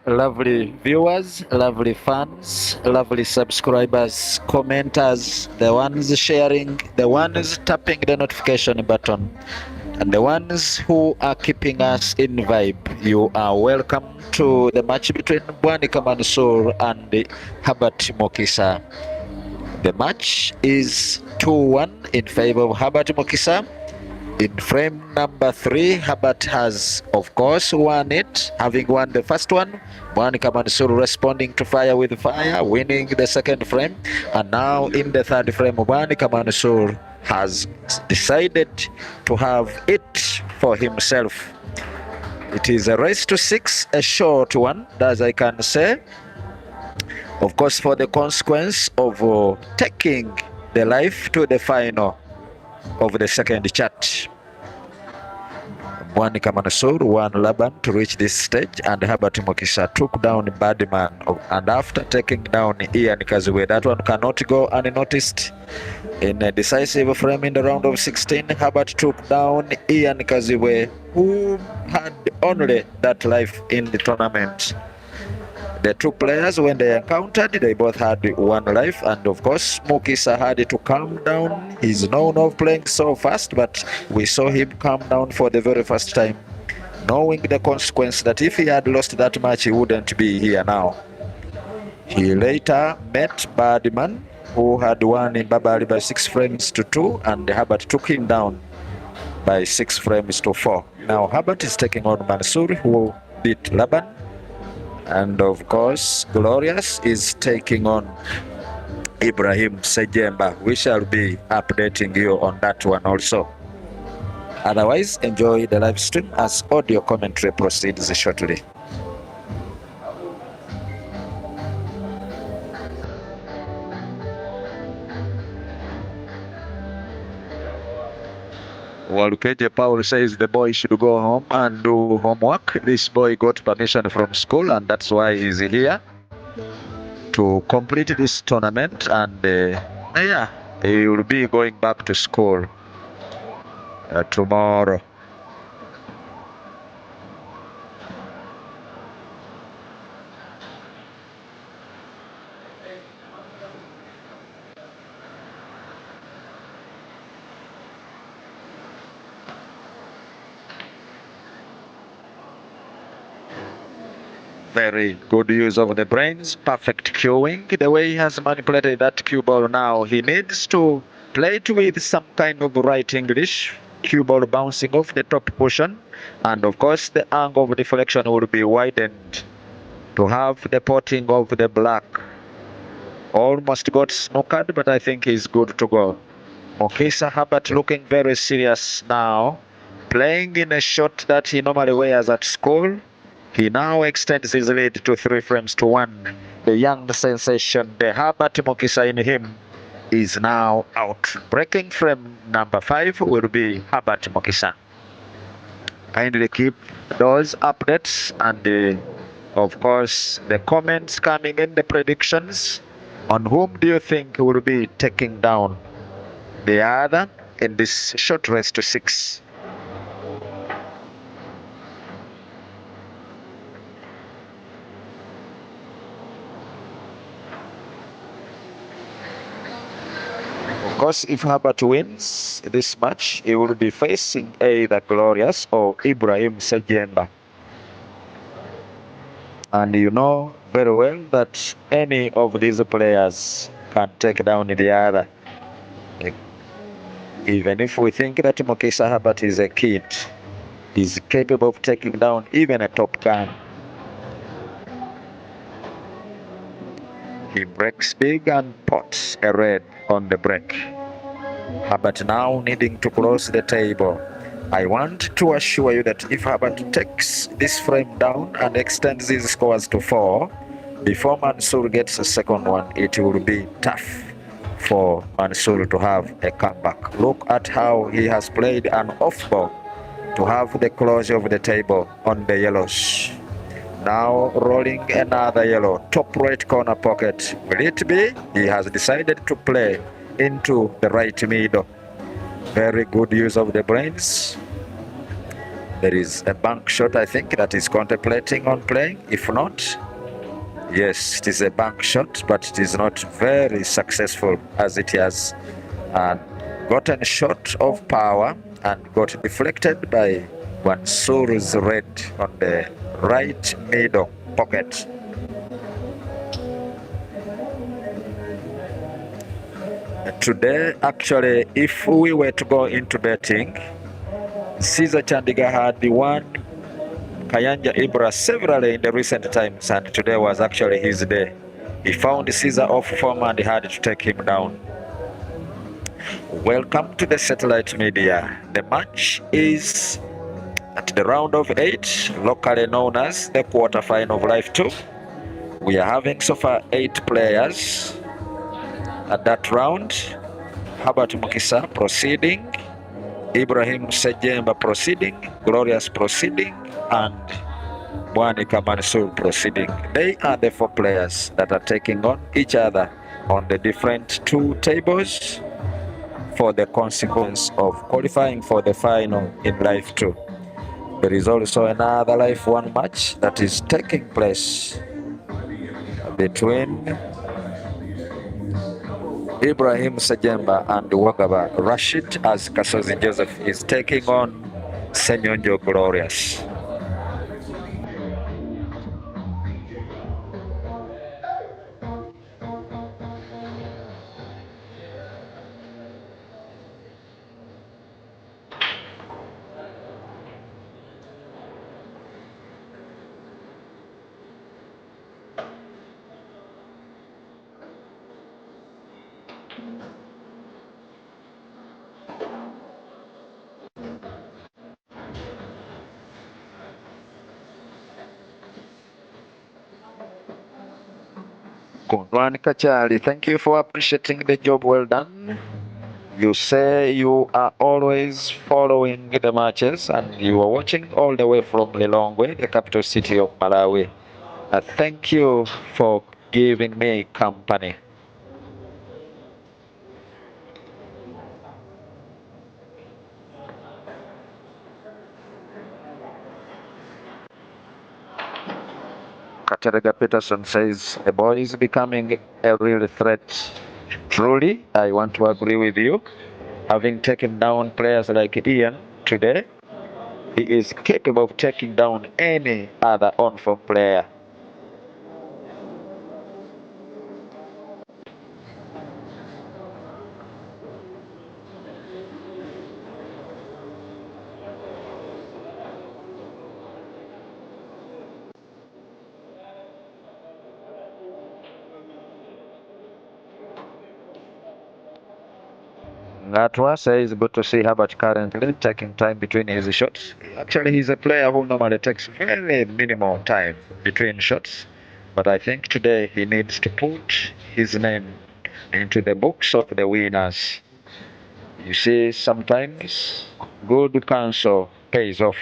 Lovely viewers, lovely fans, lovely subscribers, commenters, the ones sharing, the ones tapping the notification button, and the ones who are keeping us in vibe. You are welcome to the match between Bwanika Mansour and Habat Mukisa. The match is 2-1 in favor of Habat Mukisa. In frame number 3, Herbert has, of course, won it, having won the first one. Bwanika Mansour responding to fire with fire, winning the second frame. And now in the third frame, Bwanika Mansour has decided to have it for himself. It is a race to 6, a short one, as I can say. Of course, for the consequence of taking the life to the final of the second chat. Bwanika Mansour won Laban to reach this stage, and Herbert Mukisa took down Badman. And after taking down Ian Kaziwe, that one cannot go unnoticed. In a decisive frame in the round of 16, Herbert took down Ian Kaziwe, who had only that life in the tournament. The two players, when they encountered, they both had one life, and of course Mukisa had to calm down. He's known of playing so fast, but we saw him calm down for the very first time, knowing the consequence that if he had lost that match, he wouldn't be here now. He later met Badman, who had won in Babali by 6 frames to 2, and Habat took him down by 6 frames to 4. Now Habat is taking on Mansour, who beat Laban. And of course, Glorious is taking on Ibrahim Sejemba. We shall be updating you on that one also. Otherwise, enjoy the live stream as audio commentary proceeds shortly. Walukeje Paul says the boy should go home and do homework. This boy got permission from school, and that's why he's here to complete this tournament. And yeah, he will be going back to school tomorrow. Very good use of the brains, perfect cueing. The way he has manipulated that cue ball now, he needs to play it with some kind of right English. Cue ball bouncing off the top portion, and of course the angle of deflection will be widened to have the potting of the black. Almost got snookered, but I think he's good to go. Mukisa Habat looking very serious now, playing in a shot that he normally wears at school. He now extends his lead to 3 frames to 1. The young sensation, the Herbert Mukisa in him, is now out. Breaking frame number 5 will be Herbert Mukisa. Kindly keep those updates and of course the comments coming in, the predictions. On whom do you think will be taking down the other in this short race to 6? Of course, if Habat wins this match, he will be facing either Glorious or Ibrahim Sejemba. And you know very well that any of these players can take down the other. Even if we think that Mukisa Habat is a kid, he's capable of taking down even a top gun. He breaks big and pots a red on the break. Herbert now needing to close the table. I want to assure you that if Herbert takes this frame down and extends his scores to 4, before Mansour gets a second one, it will be tough for Mansour to have a comeback. Look at how he has played an off ball to have the closure of the table on the yellows. Now rolling another yellow, top right corner pocket. Will it be? He has decided to play into the right middle. Very good use of the brains. There is a bank shot, I think, that is contemplating on playing. If not, yes, it is a bank shot, but it is not very successful as it has gotten short of power and got deflected by Mansour's red on the right middle pocket. Today, actually, if we were to go into betting, Caesar Chandiga had won Kayanja Ibra severally in the recent times, and today was actually his day. He found Caesar off form and had to take him down. Welcome to the satellite media. The match is at the round of 8, locally known as the quarterfinal of Life 2. We are having so far 8 players at that round. Herbert Mukisa proceeding, Ibrahim Sejemba proceeding, Glorious proceeding, and Bwanika Mansour proceeding. They are the 4 players that are taking on each other on the different 2 tables for the consequence of qualifying for the final in Life 2. There is also another Life 1 match that is taking place between Ibrahim Sejemba and Wagaba Rashid, as Kasozi Joseph is taking on Senyonjo Glorious. Bwanika Charlie, thank you for appreciating the job well done. You say you are always following the matches and you are watching all the way from Lilongwe, the capital city of Malawi. Thank you for giving me company. Katerega Peterson says the boy is becoming a real threat. Truly, I want to agree with you. Having taken down players like Ian today, he is capable of taking down any other on-form player. Ngatwa says good to see Habat currently taking time between his shots. Actually, he's a player who normally takes very minimal time between shots. But I think today he needs to put his name into the books of the winners. You see, sometimes good counsel pays off.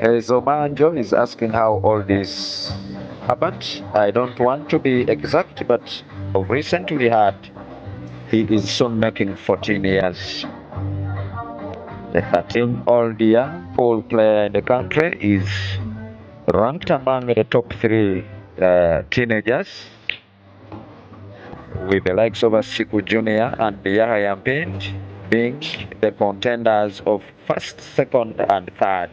Zomanjo is asking how old is Habat. I don't want to be exact, but recently had he is soon making 14 years. The 13-old young pool player in the country is ranked among the top 3 teenagers, with the likes of Siku Junior and Yahya Page being the contenders of first, second, and third,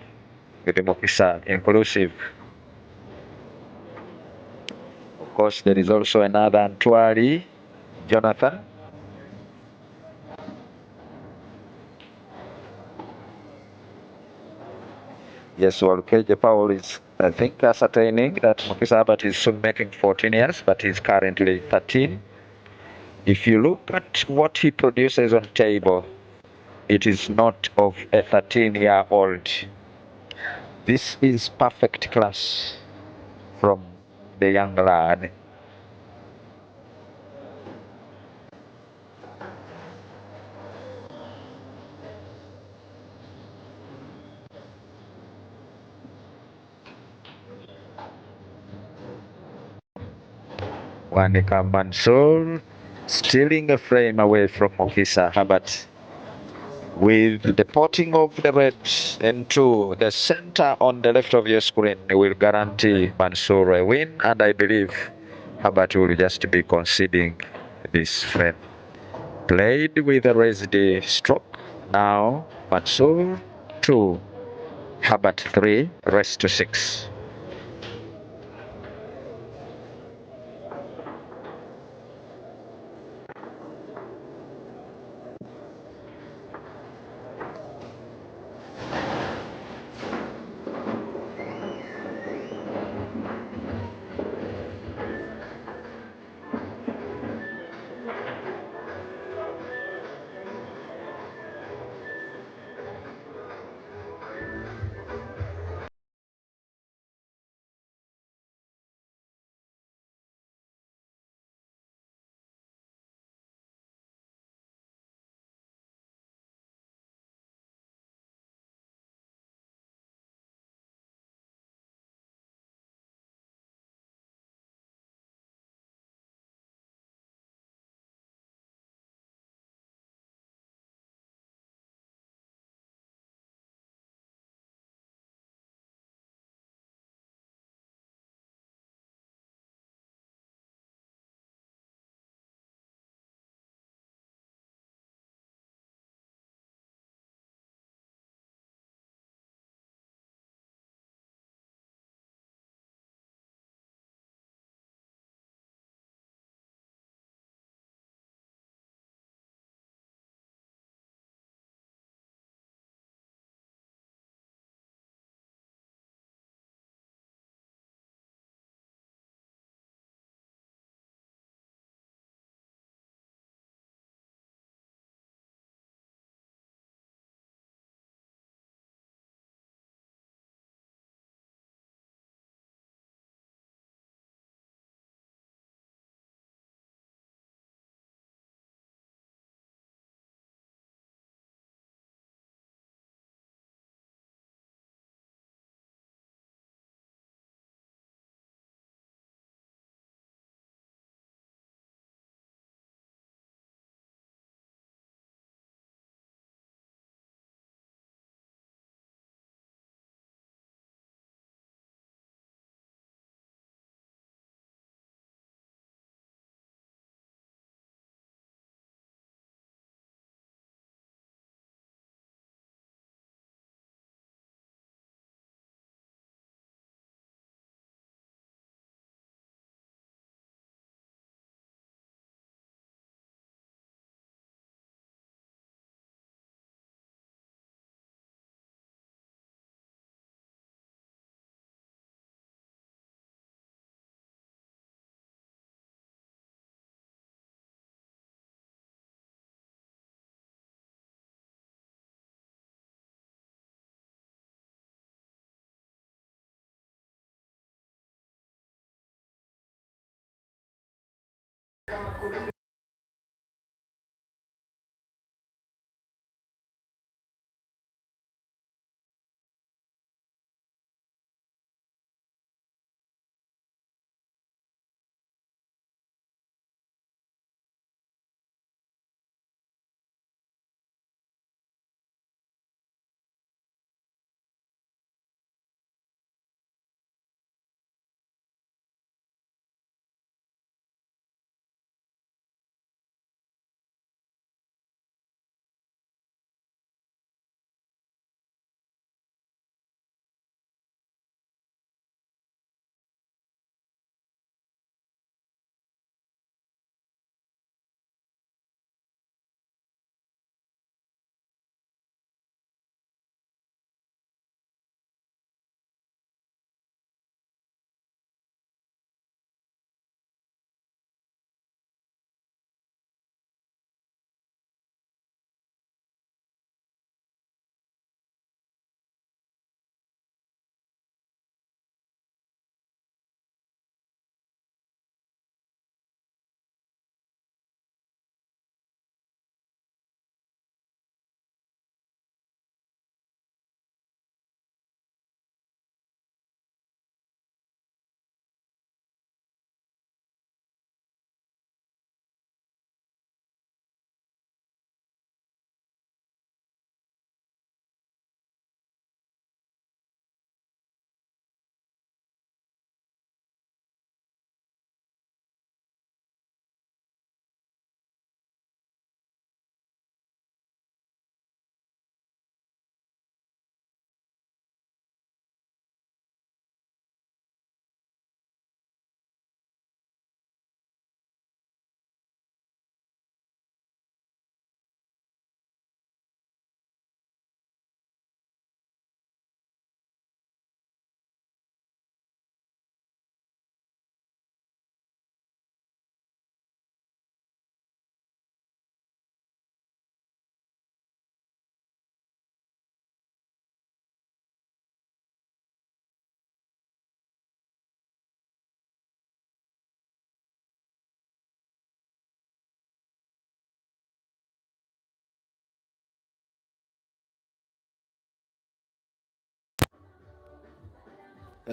with the Mukisa inclusive. Of course, there is also another Ntwari, Jonathan. Yes, well, KJ Powell is, I think, ascertaining that Mukisa Habat is soon making 14 years, but he's currently 13. If you look at what he produces on table, it is not of a 13-year-old. This is perfect class from the young lad. Bwanika Mansour stealing a frame away from Mukisa Habat with the potting of the red into the center on the left of your screen will guarantee Mansour a win, and I believe Habat will just be conceding this frame. Played with a raised stroke. Now Mansour 2, Habat 3, raised to 6.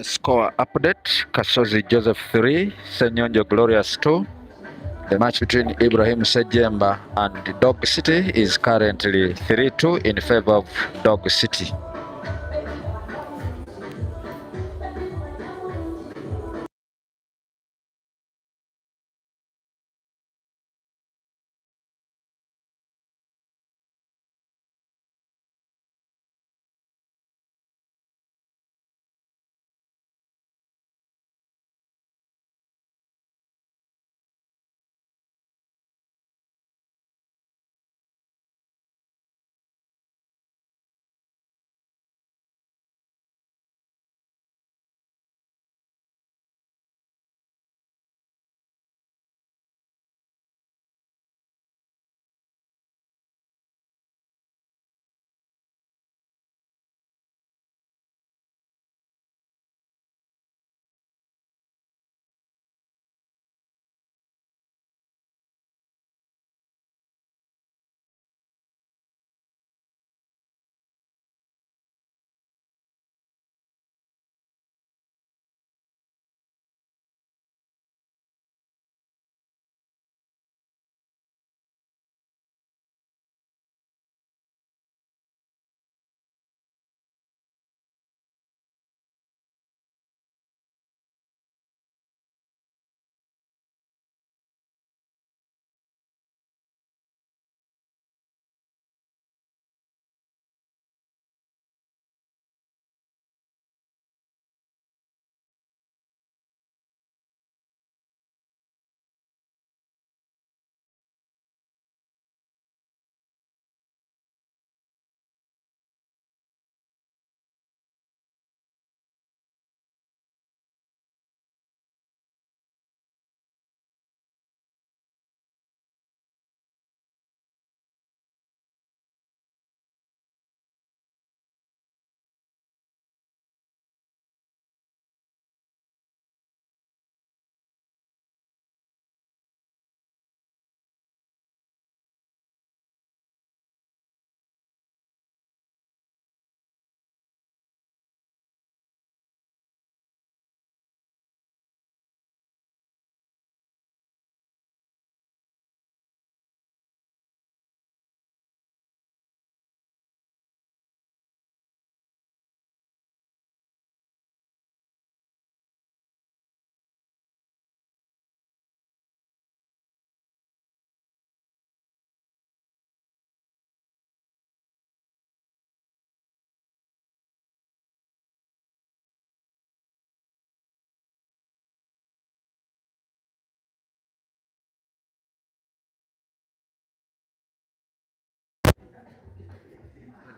Score update: Kasozi Joseph 3, Senyonjo Glorious 2. The match between Ibrahim Sejemba and Dog City is currently 3-2 in favor of Dog City.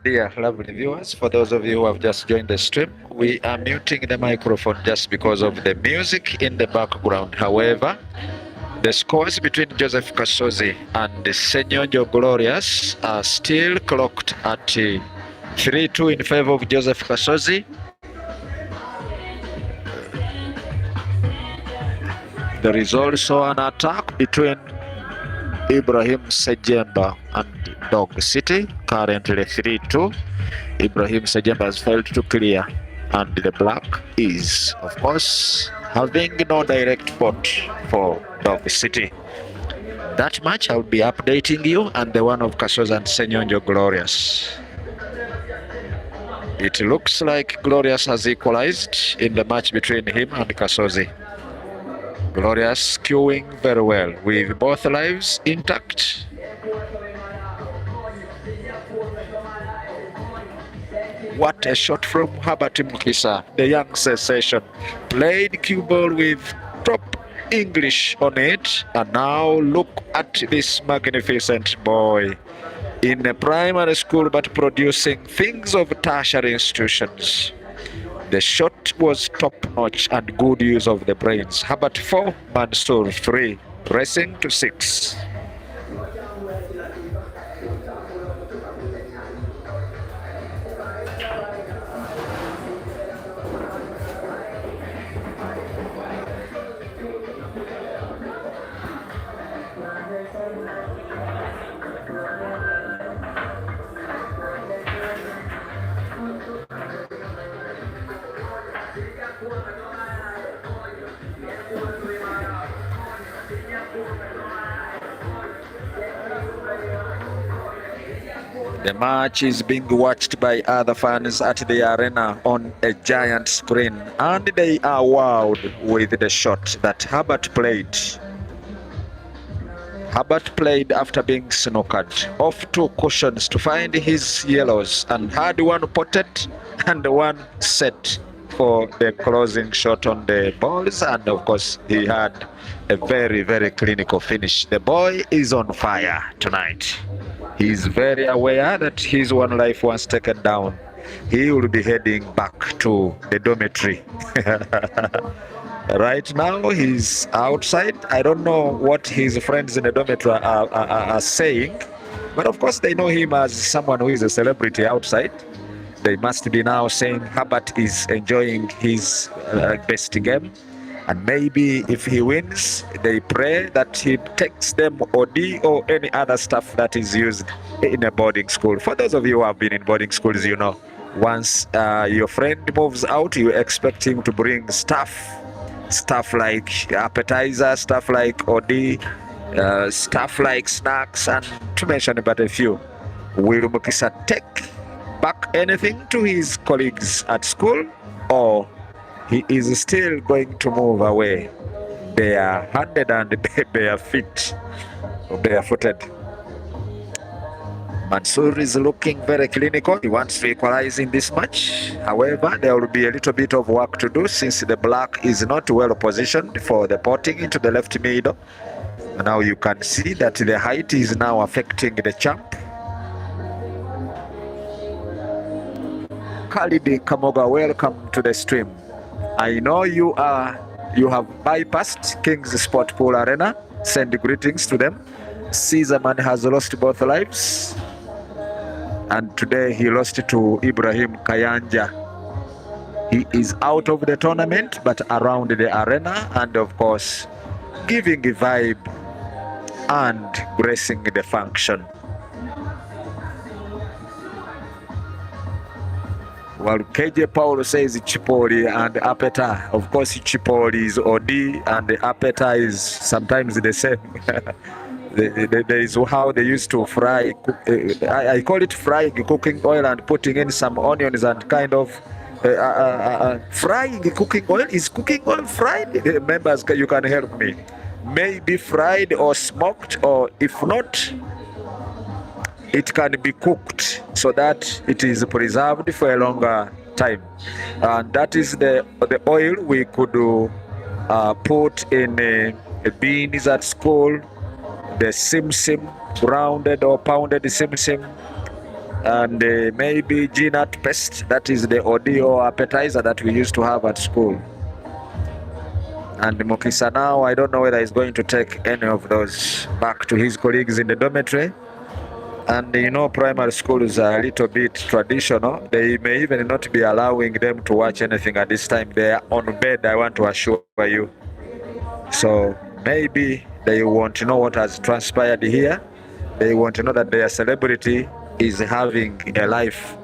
Dear lovely viewers, for those of you who have just joined the stream, we are muting the microphone just because of the music in the background. However, the scores between Joseph Kasozi and Senyonjo Glorious are still clocked at 3-2 in favor of Joseph Kasozi. There is also an attack between Ibrahim Sejemba and Dog City, currently 3-2. Ibrahim Sejemba has failed to clear, and the black is, of course, having no direct vote for Dog City. That match I'll be updating you, and the one of Kasozi and Senyonjo Glorious. It looks like Glorious has equalized in the match between him and Kasozi. Glorious queuing very well with both lives intact. What a shot from Herbert Mukisa, the young sensation. Played cue ball with top English on it, and now look at this magnificent boy. In a primary school but producing things of tertiary institutions. The shot was top-notch and good use of the brains. Habat 4, Mansour 3, racing to 6. The match is being watched by other fans at the arena on a giant screen, and they are wowed with the shot that Herbert played. Habat played after being snookered off 2 cushions to find his yellows and had one potted and one set for the closing shot on the balls, and of course he had a very, very clinical finish. The boy is on fire tonight. He's very aware that his one life once taken down, he will be heading back to the dormitory. Right now he's outside. I don't know what his friends in the dormitory are saying, but of course they know him as someone who is a celebrity outside. They must be now saying Habat is enjoying his best game, and maybe if he wins, they pray that he takes them OD or any other stuff that is used in a boarding school. For those of you who have been in boarding schools, you know, once your friend moves out, you expect him to bring stuff like appetizer, stuff like OD, stuff like snacks, and to mention but a few. Will Mukisa take back anything to his colleagues at school, or he is still going to move away bare-handed and barefooted? Mansour is looking very clinical. He wants to equalize in this match. However, there will be a little bit of work to do since the black is not well positioned for the potting into the left middle. Now you can see that the height is now affecting the champ. Khalid Kamoga, welcome to the stream. I know you have bypassed King's Sport Pool Arena. Send greetings to them. Caesar Man has lost both lives, and today he lost to Ibrahim Kayanja. He is out of the tournament but around the arena, and of course giving a vibe and gracing the function. Well, KJ Paulo says Chipoli and Apeta. Of course, Chipoli is OD and the Apeta is sometimes the same. There is how they used to fry. I call it frying cooking oil and putting in some onions and kind of frying cooking oil. Is cooking oil fried? Members, you can help me. Maybe fried or smoked, or if not, it can be cooked so that it is preserved for a longer time. And that is the oil we could put in beans at school, the simsim, grounded or pounded simsim, and maybe peanut paste. That is the OD or appetizer that we used to have at school. And Mukisa now, I don't know whether he's going to take any of those back to his colleagues in the dormitory. And you know, primary schools are a little bit traditional. They may even not be allowing them to watch anything at this time. They are on bed, I want to assure you. So maybe they want to know what has transpired here. They want to know that their celebrity is having a life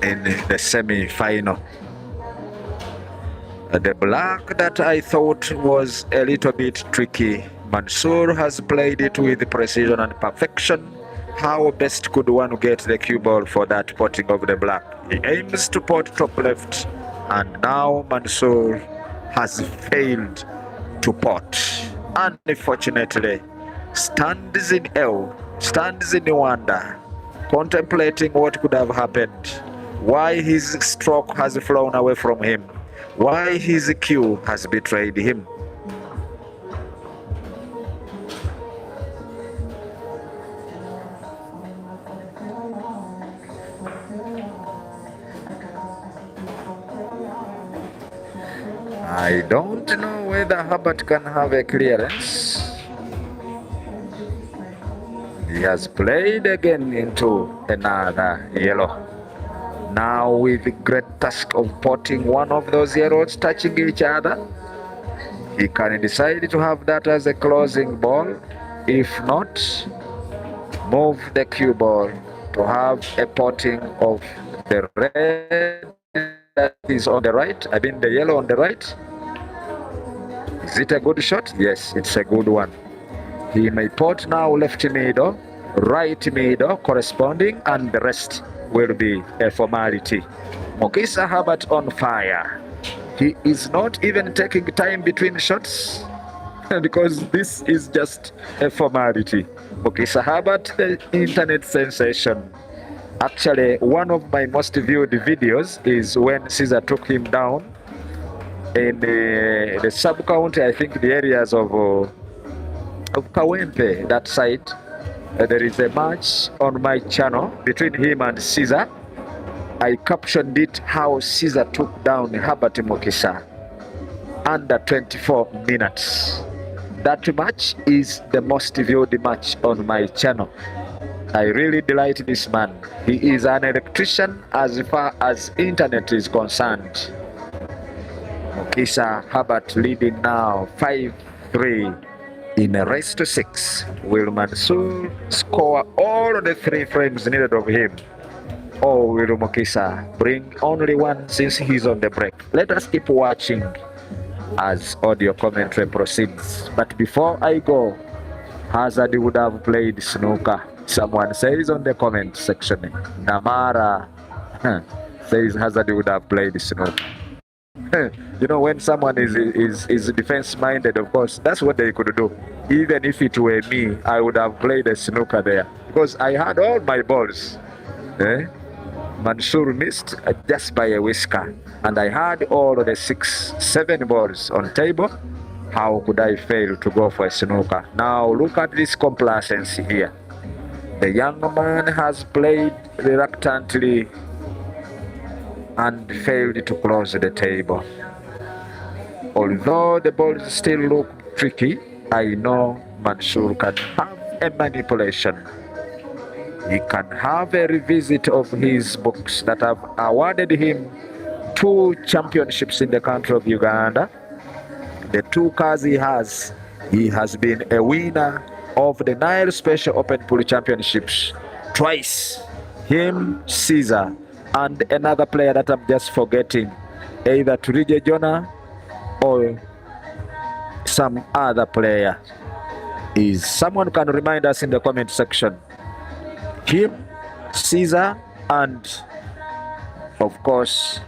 in the semi-final. The black that I thought was a little bit tricky, Mansour has played it with precision and perfection. How best could one get the cue ball for that potting of the black? He aims to pot top left, and now Mansour has failed to pot. Unfortunately, stands in awe, stands in wonder, contemplating what could have happened, why his stroke has flown away from him, why his cue has betrayed him. I don't know whether Herbert can have a clearance. He has played again into another yellow. Now with the great task of potting one of those yellows touching each other, he can decide to have that as a closing ball. If not, move the cue ball to have a potting of the red is on the right. I mean the yellow on the right. Is it a good shot? Yes, it's a good one. He may put now left middle, right middle corresponding, and the rest will be a formality. Mukisa Herbert on fire. He is not even taking time between shots because this is just a formality. Mukisa Habat, the internet sensation. Actually, one of my most viewed videos is when Caesar took him down in the sub-county, I think the areas of Kawempe, that side. There is a match on my channel between him and Caesar. I captioned it how Caesar took down Habat Mukisa under 24 minutes. That match is the most viewed match on my channel. I really delight this man. He is an electrician as far as internet is concerned. Mukisa Habat leading now 5-3 in a race to 6. Will Mansour score all the 3 frames needed of him? Or will Mukisa bring only one since he's on the break? Let us keep watching as audio commentary proceeds. But before I go, Hazard would have played snooker. Someone says on the comment section. Namara says Hazard would have played snooker. You know, when someone is defense minded, of course, that's what they could do. Even if it were me, I would have played a snooker there because I had all my balls. Mansour missed just by a whisker, and I had all the 6-7 balls on table. How could I fail to go for a snooker? Now look at this complacency here. The young man has played reluctantly and failed to close the table. Although the balls still look tricky, I know Mansour can have a manipulation. He can have a revisit of his books that have awarded him 2 championships in the country of Uganda. The 2 cars he has been a winner of the Nile Special Open Pool Championships twice. Him, Caesar, and another player that I'm just forgetting, either Turije Jonah or some other player. Is someone can remind us in the comment section? Him, Caesar, and of course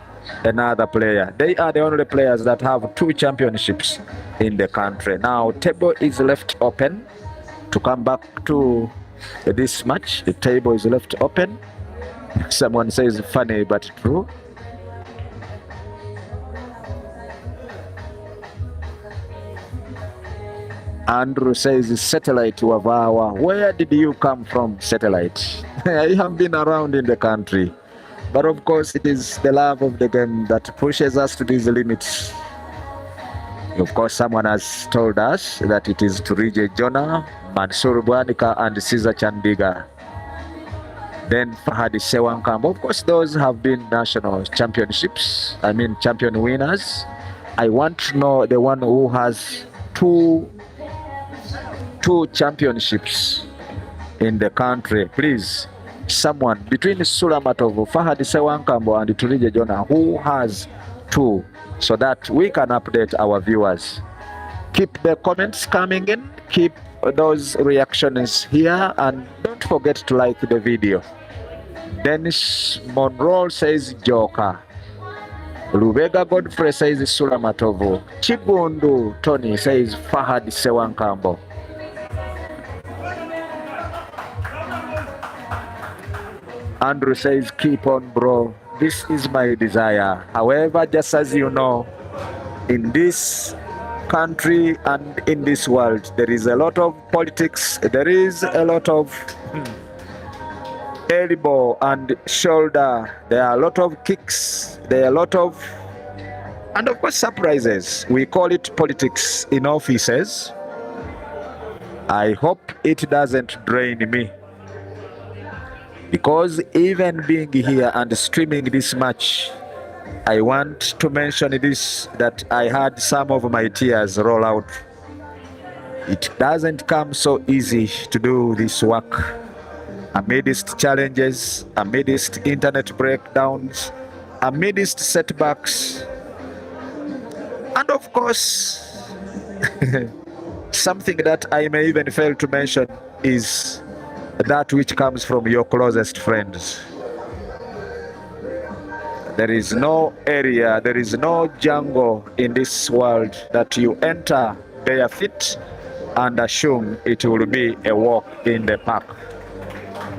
another player. They are the only players that have 2 championships in the country. Now table is left open to come back to this match. The table is left open. Someone says funny but true. Andrew says satellite Wavawa. Where did you come from, satellite? I have been around in the country, but of course it is the love of the game that pushes us to these limits. Of course, someone has told us that it is Turije Jonah, Mansour Bwanika, and Caesar Chandiga. Then Fahadi Sewankam. Of course, those have been national championships. I mean, champion winners. I want to know the one who has two championships in the country. Please, someone between Sulamatovu, Fahadi Sewankambo, and Turije Jonah, who has 2, so that we can update our viewers. Keep the comments coming in, keep those reactions here, and don't forget to like the video. Dennis Monroe says Joker. Lubega Godfrey says Sulamatovu. Chibundu Tony says Fahad Sewankambo. Andrew says keep on, bro. This is my desire. However, just as you know, in this country and in this world, there is a lot of politics, there is a lot of elbow and shoulder, there are a lot of kicks, there are a lot of, and of course, surprises. We call it politics in offices. I hope it doesn't drain me, because even being here and streaming this match, I want to mention this, that I had some of my tears roll out. It doesn't come so easy to do this work amidst challenges, amidst internet breakdowns, amidst setbacks. And of course, something that I may even fail to mention is that which comes from your closest friends. There is no area, there is no jungle in this world that you enter bare feet and assume it will be a walk in the park.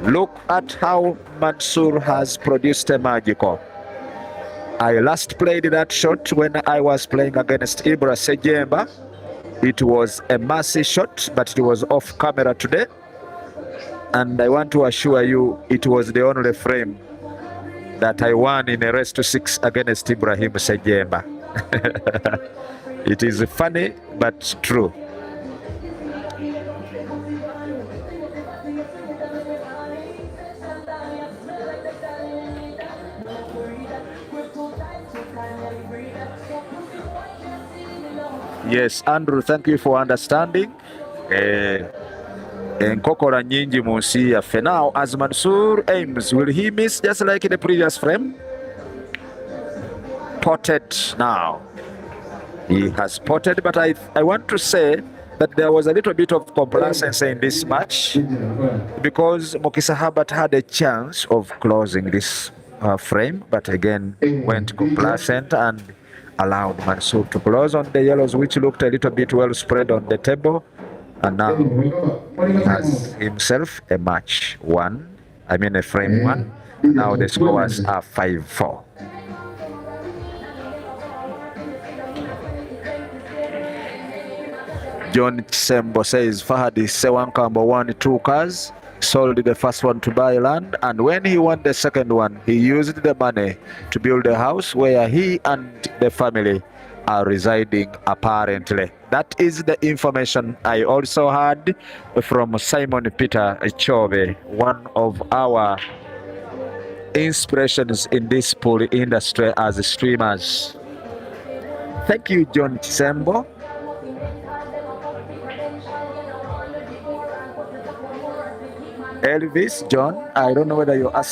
Look at how Mansour has produced a magical. I last played that shot when I was playing against Ibra Sejemba. It was a massy shot, but it was off camera today. And I want to assure you, it was the only frame that I won in a race to 6 against Ibrahim Sejemba. It is funny, but true. Yes, Andrew, thank you for understanding. Enkokora nyingi mu nsi yaffe. Now, as Mansour aims, will he miss just like in the previous frame? Potted now. He has potted, but I want to say that there was a little bit of complacency in this match because Mukisa Habat had a chance of closing this frame, but again went complacent and allowed Mansour to close on the yellows, which looked a little bit well spread on the table. And now he has himself a match one, a frame one. Now the scores are 5-4. John Chisembo says Fahadi Sewankambo won 2 cars, sold the first one to buy land, and when he won the second one, he used the money to build a house where he and the family are residing apparently. That is the information I also had from Simon Peter Chove, one of our inspirations in this pool industry as streamers. Thank you, John Chisembo. Elvis, John, I don't know whether you're asking